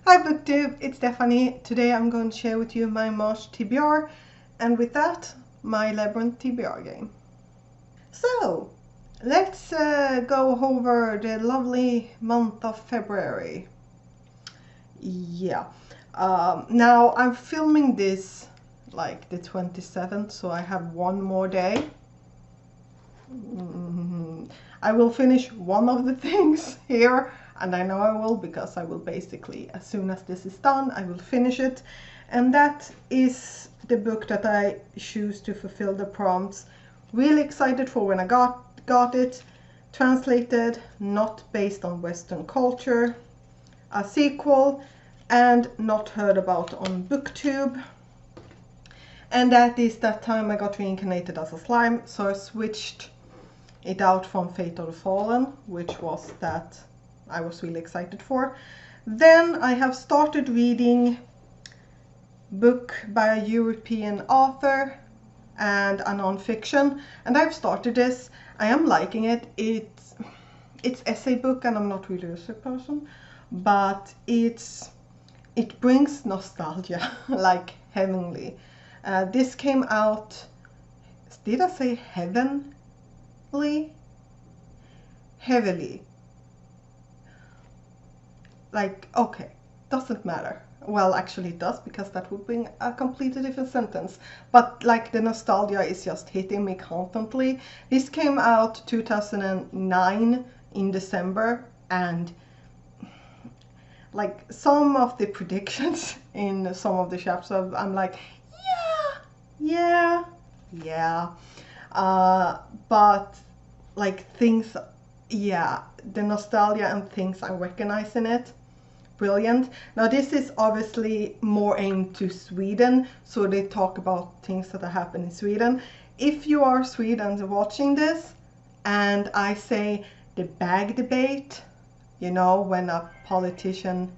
Hi BookTube, it's Stephanie. Today I'm going to share with you my March TBR and with that my Labyrinth TBR game. So let's go over the lovely month of February. Yeah, now I'm filming this like the 27th, so I have one more day. I will finish one of the things here, and I know I will, because I will basically, as soon as this is done, I will finish it. And that is the book that I choose to fulfill the prompts. Really excited for when I got it. Translated, not based on Western culture. A sequel, and not heard about on BookTube. And that is that time I got reincarnated as a slime, so I switched it out from Fate of the Fallen, which was that I was really excited for. Then I have started reading book by a European author and a non-fiction, and I've started this. I am liking it. It's essay book, and I'm not really a essay person, but it brings nostalgia like heavenly. This came out, did I say heaven? Heavily, like, okay, doesn't matter. Well, actually it does, because that would bring a completely different sentence, but like the nostalgia is just hitting me constantly. This came out 2009 in December, and like some of the predictions in some of the chapters, I'm like, yeah, but like things, yeah, the nostalgia and things I recognize in it, brilliant. Now this is obviously more aimed to Sweden, so they talk about things that happen in Sweden. If you are Sweden watching this and I say the bag debate, you know, when a politician,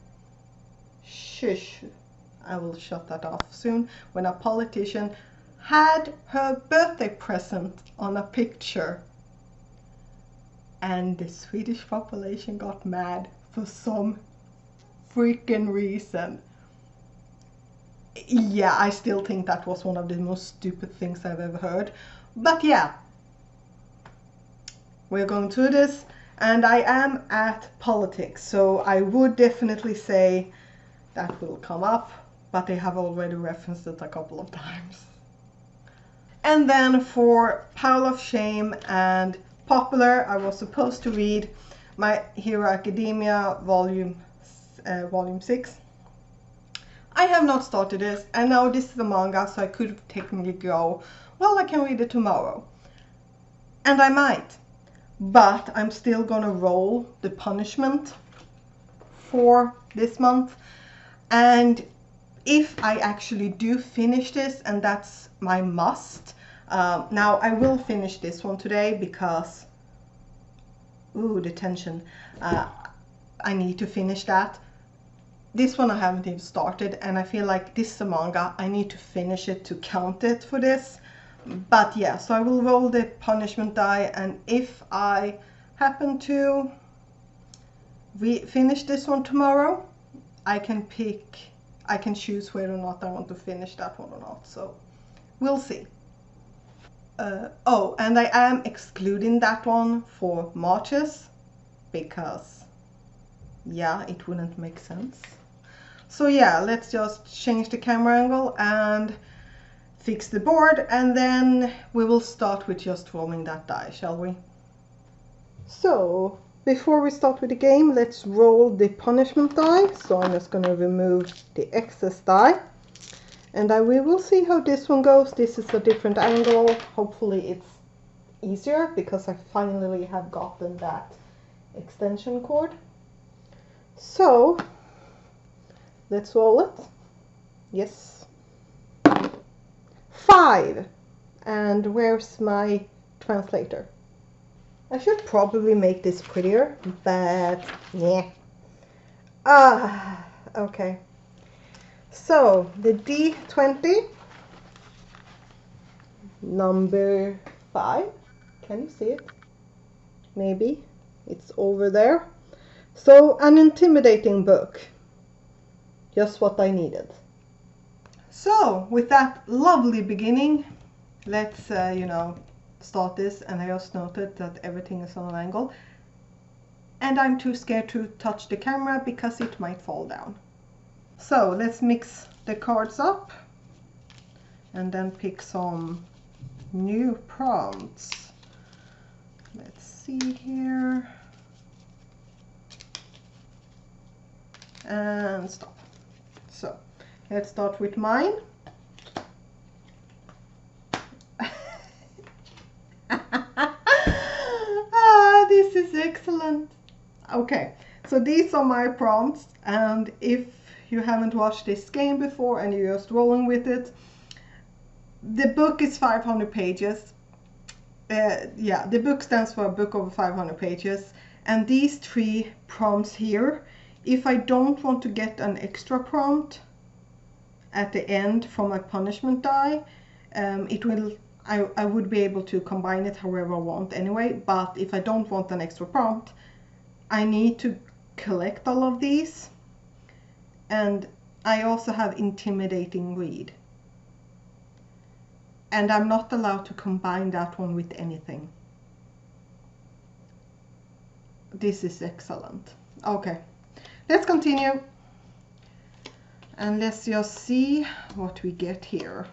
shush, I will shut that off soon, when a politician had her birthday present on a picture and the Swedish population got mad for some freaking reason. Yeah, I still think that was one of the most stupid things I've ever heard. But yeah, we're going through this, and I am at politics, so I would definitely say that will come up, but they have already referenced it a couple of times. And then for Pile of Shame and Popular, I was supposed to read My Hero Academia volume 6. I have not started this, and now this is a manga, so I could technically go, well, I can read it tomorrow. And I might, but I'm still gonna roll the punishment for this month. And if I actually do finish this, and that's my must, now I will finish this one today because, ooh, the tension, I need to finish that. This one I haven't even started, and I feel like this is a manga, I need to finish it to count it for this. But yeah, so I will roll the punishment die, and if I happen to finish this one tomorrow, I can choose whether or not I want to finish that one or not, so we'll see. Oh, and I am excluding that one for Marches, because yeah, it wouldn't make sense. So yeah, let's just change the camera angle and fix the board, and then we will start with just rolling that die, shall we? So before we start with the game, let's roll the punishment die. So I'm just going to remove the excess die, and we will see how this one goes. This is a different angle. Hopefully it's easier, because I finally have gotten that extension cord. So let's roll it. Yes. 5. And where's my translator? I should probably make this prettier, but yeah. Okay. So the D20, number 5. Can you see it? Maybe it's over there. So an intimidating book. just what I needed. So with that lovely beginning, let's you know, start this. And I just noted that everything is on an angle, and I'm too scared to touch the camera because it might fall down. So let's mix the cards up and then pick some new prompts. Let's see here. And stop. So let's start with mine. This is excellent. Okay, so these are my prompts, and if you haven't watched this game before and you're just rolling with it, the book is 500 pages. Yeah, the book stands for a book over 500 pages, and these 3 prompts here, if I don't want to get an extra prompt at the end for my punishment die, I would be able to combine it however I want anyway. But if I don't want an extra prompt, I need to collect all of these. And I also have intimidating greed, and I'm not allowed to combine that one with anything. This is excellent. Okay, let's continue, and let's just see what we get here.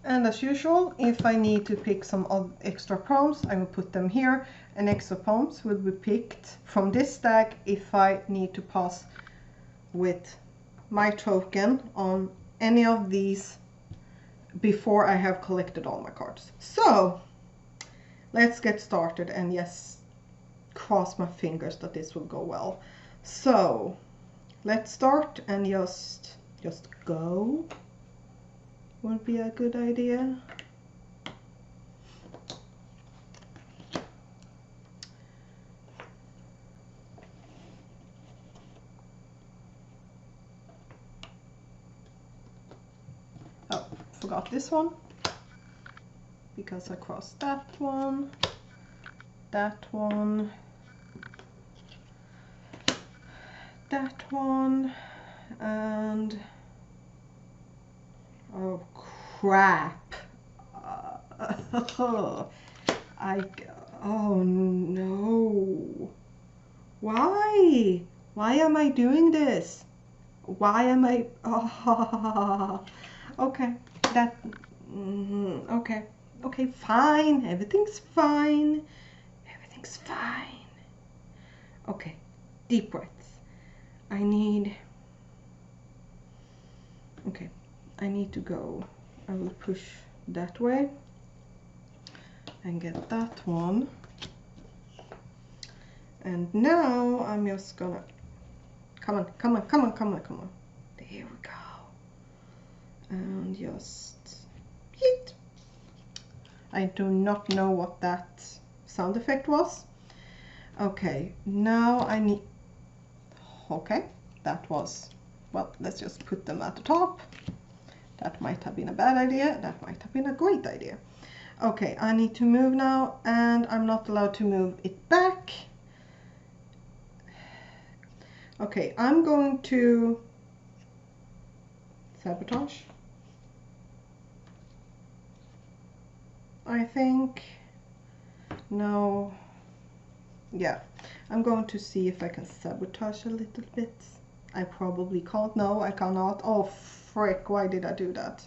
And as usual, if I need to pick some extra prompts, I will put them here, and extra prompts will be picked from this stack if I need to pass with my token on any of these before I have collected all my cards. So let's get started, and yes, cross my fingers that this will go well. So let's start, and just go would be a good idea. Oh, forgot this one because I crossed that one, that one, that one, and oh crap. Oh no. Why? Why am I doing this? Why am I? Oh, okay. That. Okay. Okay. Fine. Everything's fine. Everything's fine. Okay. Deep breaths. I need. Okay. I need to go. I will push that way and get that one. And now I'm just gonna, come on, come on, come on, come on, come on. There we go. And just hit. I do not know what that sound effect was. Okay, now I need, okay, that was, well, let's just put them at the top. That might have been a bad idea. That might have been a great idea. Okay, I need to move now, and I'm not allowed to move it back. Okay, I'm going to sabotage, I think. No. Yeah, I'm going to see if I can sabotage a little bit. I probably can't. No, I cannot. Oh, frick, why did I do that?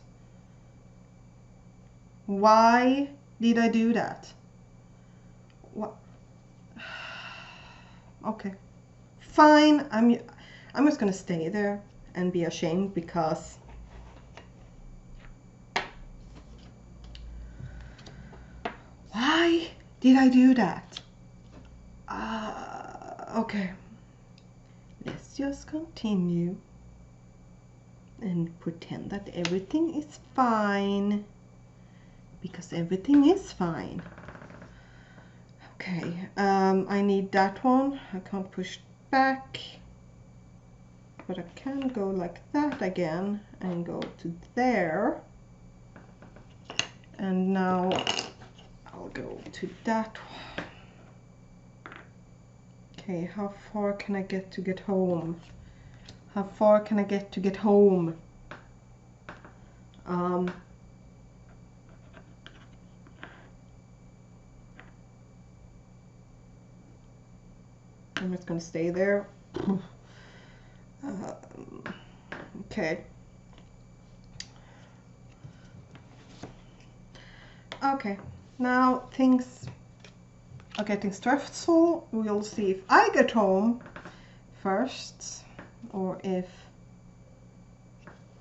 Why did I do that? What? Okay. Fine, I'm just gonna stay there and be ashamed because why did I do that? Okay, let's just continue and pretend that everything is fine, because everything is fine. Okay, I need that one. I can't push back, but I can go like that again and go to there, And now I'll go to that one. Okay, how far can I get to get home? How far can I get to get home? I'm just gonna stay there. Okay. Okay, now things are getting stressful. We'll see if I get home first or if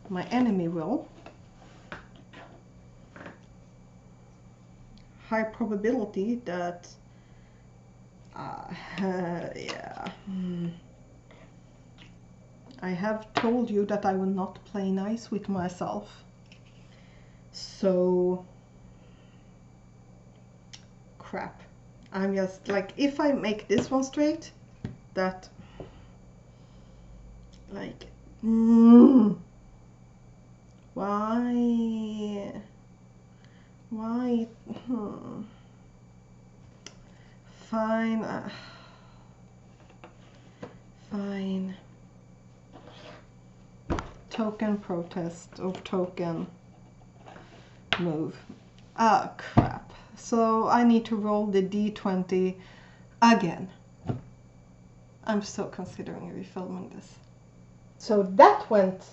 my enemy will. High probability that yeah. I have told you that I will not play nice with myself. So crap. I'm just like, if I make this one straight, that like why fine fine. Token protest or token move. Ah, crap. So I need to roll the d20 again. I'm still considering refilming this. So that went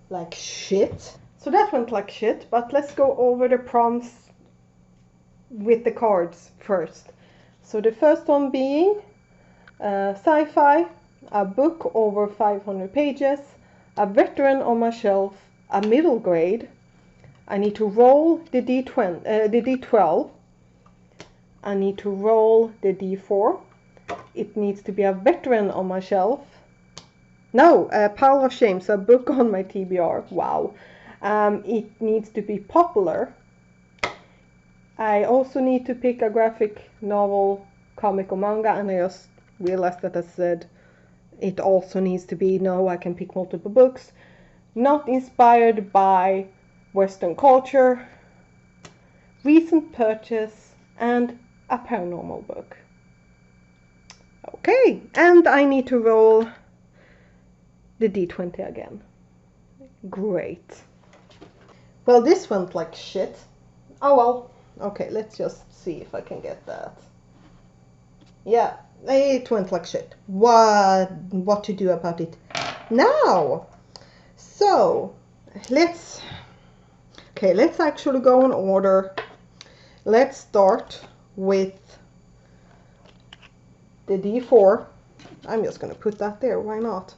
like shit. But let's go over the prompts with the cards first. So the first one being sci-fi, a book over 500 pages, a veteran on my shelf, a middle grade. I need to roll the d12. I need to roll the d4. It needs to be a veteran on my shelf. No, a pile of shame, so a book on my TBR. Wow. It needs to be popular. I also need to pick a graphic novel, comic or manga, and I just realized that I said it also needs to be, no, I can pick multiple books. Not inspired by Western culture, recent purchase, and a paranormal book. Okay, and I need to roll the d20 again. Great. Well, this went like shit. Oh well. Okay, let's just see if I can get that. Yeah, it went like shit. What to do about it now? So, let's actually go in order. Let's start with the d4. I'm just gonna put that there, why not?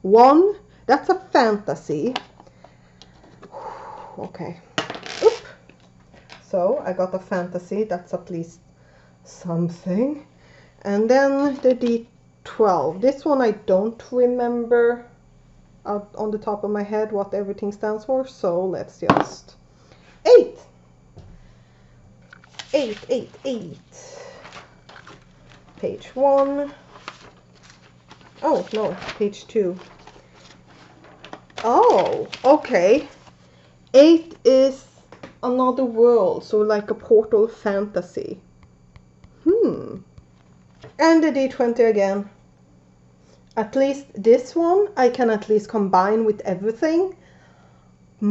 1, that's a fantasy. Okay. Oop. So I got a fantasy, that's at least something. And then the d12. This one I don't remember on the top of my head what everything stands for, so let's just 8. 8. Page 1. Oh no, page 2. Oh, okay. 8 is another world, so like a portal fantasy. And the d20 again. At least this one I can at least combine with everything. I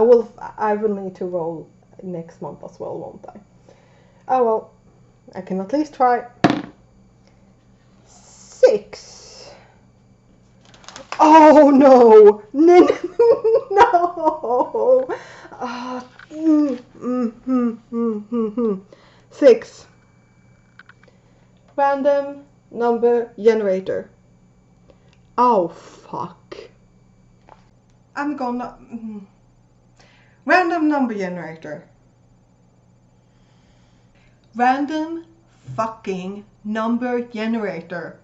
will need to roll next month as well, won't I? Oh well, I can at least try. 6. Oh no! No! No! 6. Random number generator. Oh fuck. I'm gonna... Random number generator. Random fucking number generator.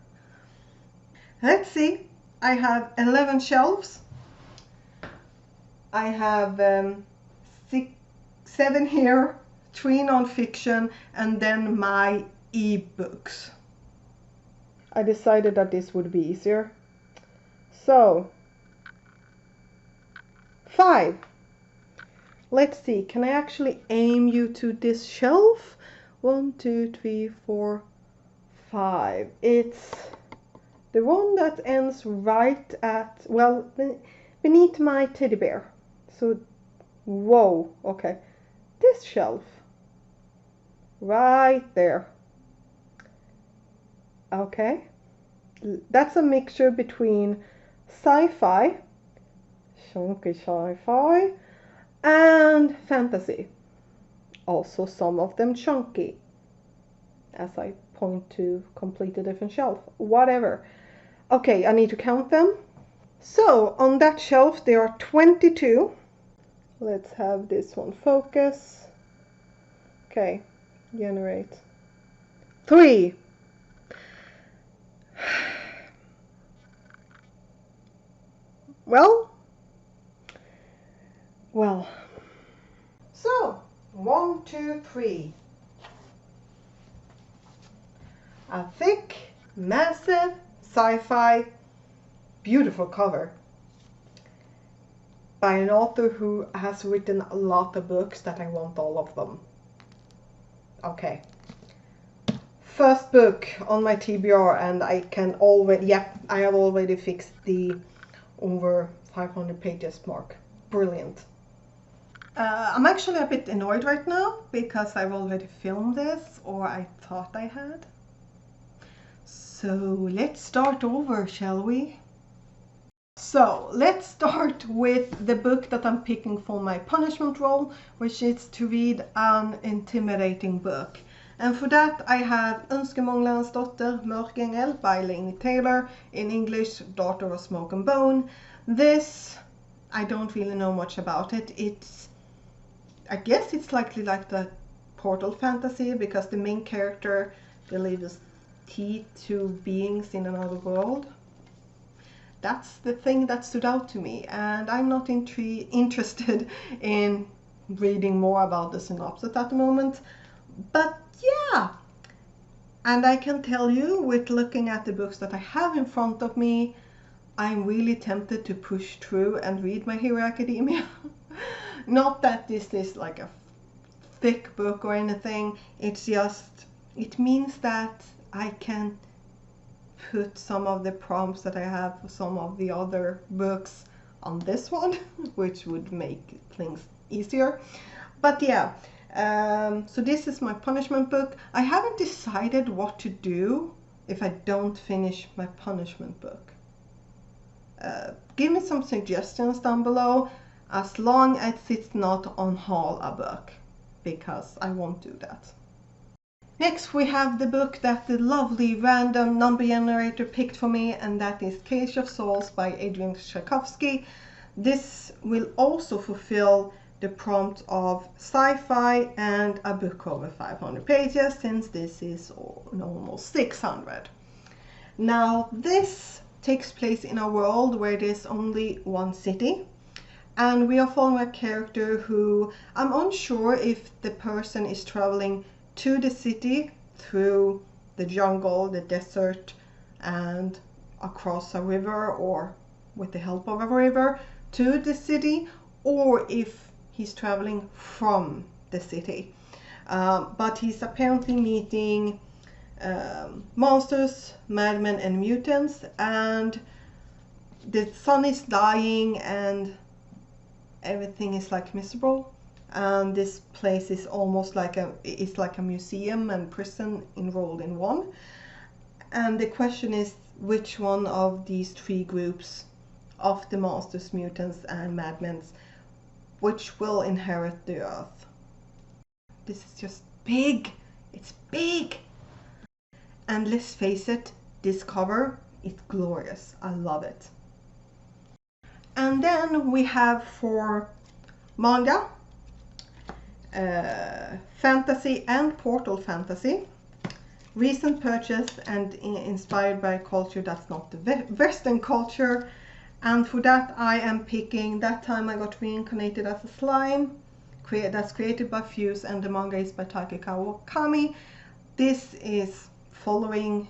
Let's see. I have 11 shelves. I have 7 here, 3 non-fiction, and then my e-books. I decided that this would be easier. So, 5. Let's see, can I actually aim you to this shelf? 1, 2, 3, 4, 5. It's the one that ends right at, well, beneath my teddy bear. So, whoa, okay. This shelf. Right there. Okay. That's a mixture between sci-fi, chunky sci-fi, and fantasy. Also some of them chunky, as I point to complete a different shelf. Whatever. Okay, I need to count them. So on that shelf there are 22. Let's have this one focus. Okay, generate. 3. Well. So 1, 2, 3. A thick, massive, sci-fi, beautiful cover by an author who has written a lot of books that I want all of them. Okay. First book on my TBR, and I can already, I have already fixed the over 500 pages mark. Brilliant. I'm actually a bit annoyed right now because I've already filmed this, or I thought I had. So let's start over, shall we? So let's start with the book that I'm picking for my punishment roll, which is to read an intimidating book. And for that I have Önskemånglarens dotter, Mörkängel by Laini Taylor, in English, Daughter of Smoke and Bone. This, I don't really know much about it. I guess it's likely like the portal fantasy, because the main character delivers tea to beings in another world. That's the thing that stood out to me, and I'm not interested in reading more about the synopsis at the moment. But yeah, and I can tell you, with looking at the books that I have in front of me, I'm really tempted to push through and read My Hero Academia. Not that this is like a thick book or anything, it's just, it means that I can put some of the prompts that I have for some of the other books on this one, which would make things easier. But yeah, so this is my punishment book. I haven't decided what to do if I don't finish my punishment book. Give me some suggestions down below, as long as it's not on haul a book, because I won't do that. Next we have the book that the lovely random number generator picked for me, and that is Cage of Souls by Adrian Tchaikovsky. This will also fulfill the prompt of sci-fi and a book over 500 pages, since this is almost 600. Now this takes place in a world where there's only one city, and we are following a character who, I'm unsure if the person is traveling to the city through the jungle, the desert, and across a river, or with the help of a river to the city, or if he's traveling from the city. But he's apparently meeting monsters, madmen, and mutants, and the sun is dying and everything is like miserable. And this place is almost like a museum and prison enrolled in one. And the question is, which one of these three groups of the monsters, mutants, and madmen, which will inherit the earth? This is just big. It's big. And let's face it, this cover is glorious. I love it. And then we have for manga, fantasy and portal fantasy, recent purchase and inspired by culture that's not the Western culture. And for that I am picking That Time I Got Reincarnated as a Slime, that's created by Fuse, and the manga is by Taiki Kawakami. This is following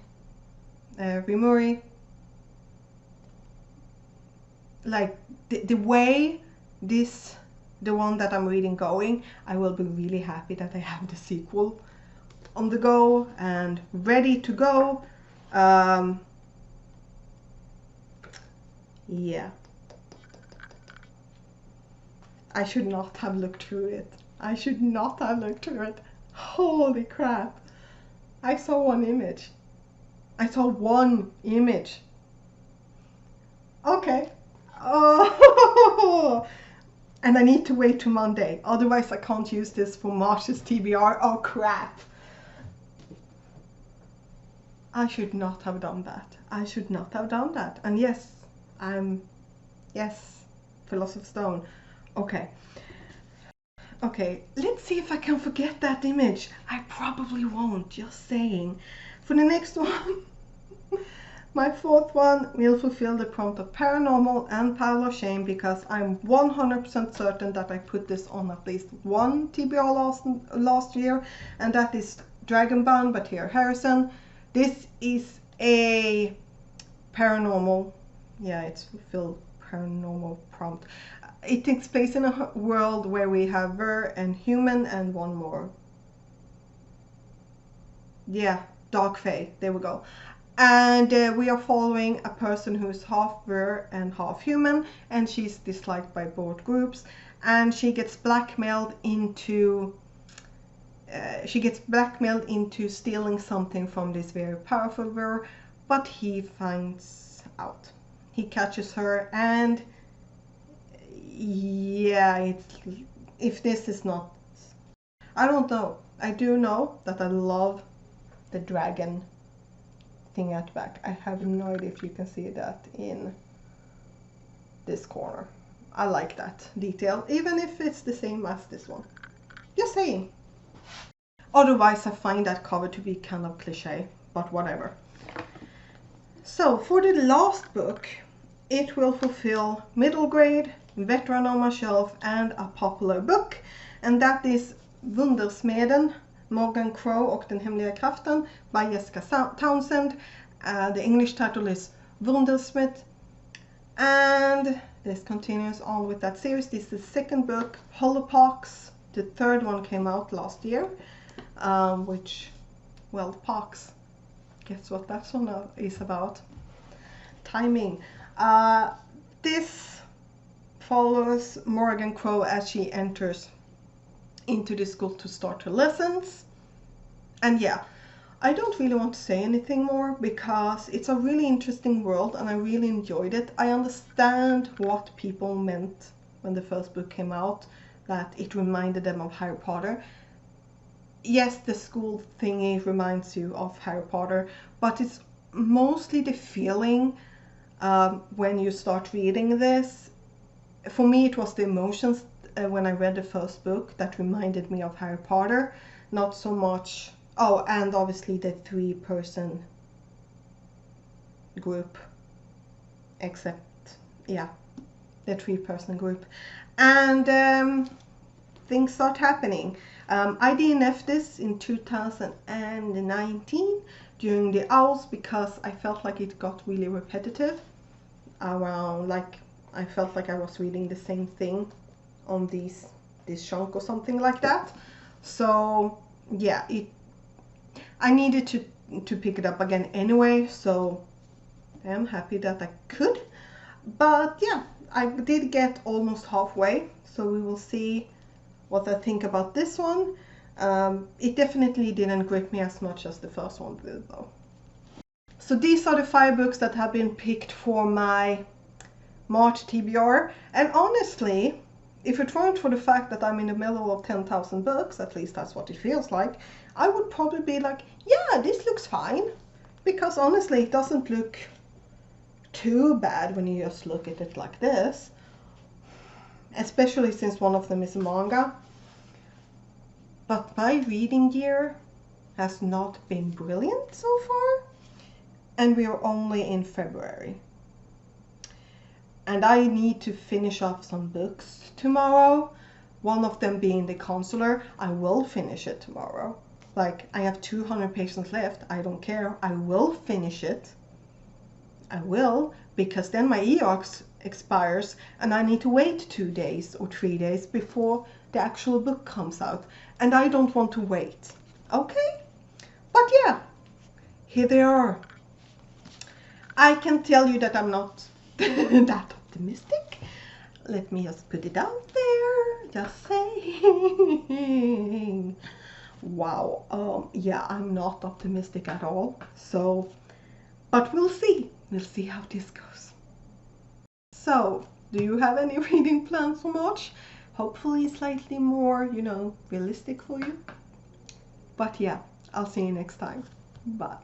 Rimuri. Like the way the one that I'm reading going, I will be really happy that I have the sequel on the go and ready to go. Yeah. I should not have looked through it. I should not have looked through it. Holy crap. I saw one image. I saw one image. Okay. Oh, and I need to wait till Monday. Otherwise I can't use this for March's TBR. Oh crap. I should not have done that. I should not have done that. And yes, yes, Philosopher's Stone. Okay. Okay, let's see if I can forget that image. I probably won't, just saying. For the next one, my fourth one will fulfill the prompt of paranormal and pile of shame, because I'm 100% certain that I put this on at least one TBR last year, and that is Dragonbound by T.R. Harrison. This is a paranormal, yeah, it's fulfilled paranormal prompt. It takes place in a world where we have Ver and human and one more. Yeah, dark fae, there we go. And we are following a person who's half Ver and half human, and she's disliked by both groups, and she gets blackmailed into stealing something from this very powerful Ver, but he finds out. He catches her, and yeah, if this is not, I don't know. I do know that I love the dragon thing at the back. I have no idea if you can see that in this corner. I like that detail, even if it's the same as this one. Just saying. Otherwise, I find that cover to be kind of cliche, but whatever. So for the last book, it will fulfill middle grade, veteran on my shelf, and a popular book, and that is Vandersmith, Morgan Crow och den hemliga kraften by Jessica Townsend. The English title is Vandersmith, and this continues on with that series. This is the second book, Holopox. The third one came out last year, which, well, pox. Guess what that one is about? Timing. This follows Morgan Crow as she enters into the school to start her lessons. And yeah, I don't really want to say anything more because it's a really interesting world and I really enjoyed it. I understand what people meant when the first book came out, that it reminded them of Harry Potter. Yes, the school thingy reminds you of Harry Potter, but it's mostly the feeling when you start reading this. For me, it was the emotions when I read the first book that reminded me of Harry Potter, not so much. Oh, and obviously the 3-person group, except, yeah, the 3-person group. And things start happening. I DNF'd this in 2019 during the Owls because I felt like it got really repetitive. Around, like, I felt like I was reading the same thing on this chunk or something like that. So yeah, I needed to pick it up again anyway, so I'm happy that I could. But yeah, I did get almost halfway, so we will see what I think about this one. It definitely didn't grip me as much as the first one did though. So these are the 5 books that have been picked for my March TBR, and honestly, if it weren't for the fact that I'm in the middle of 10,000 books, at least that's what it feels like, I would probably be like, yeah, this looks fine. Because honestly, it doesn't look too bad when you just look at it like this. Especially since one of them is a manga. But my reading year has not been brilliant so far. And we are only in February. And I need to finish off some books tomorrow. One of them being The Counselor. I will finish it tomorrow. Like, I have 200 pages left. I don't care. I will finish it. I will, because then my EARCs expires and I need to wait 2 days or 3 days before the actual book comes out. And I don't want to wait. Okay? But yeah, here they are. I can tell you that I'm not that optimistic. Let me just put it out there. Just saying. Wow. Yeah, I'm not optimistic at all. So, but we'll see. We'll see how this goes. So, do you have any reading plans for March? Hopefully slightly more, realistic for you. But yeah, I'll see you next time. Bye.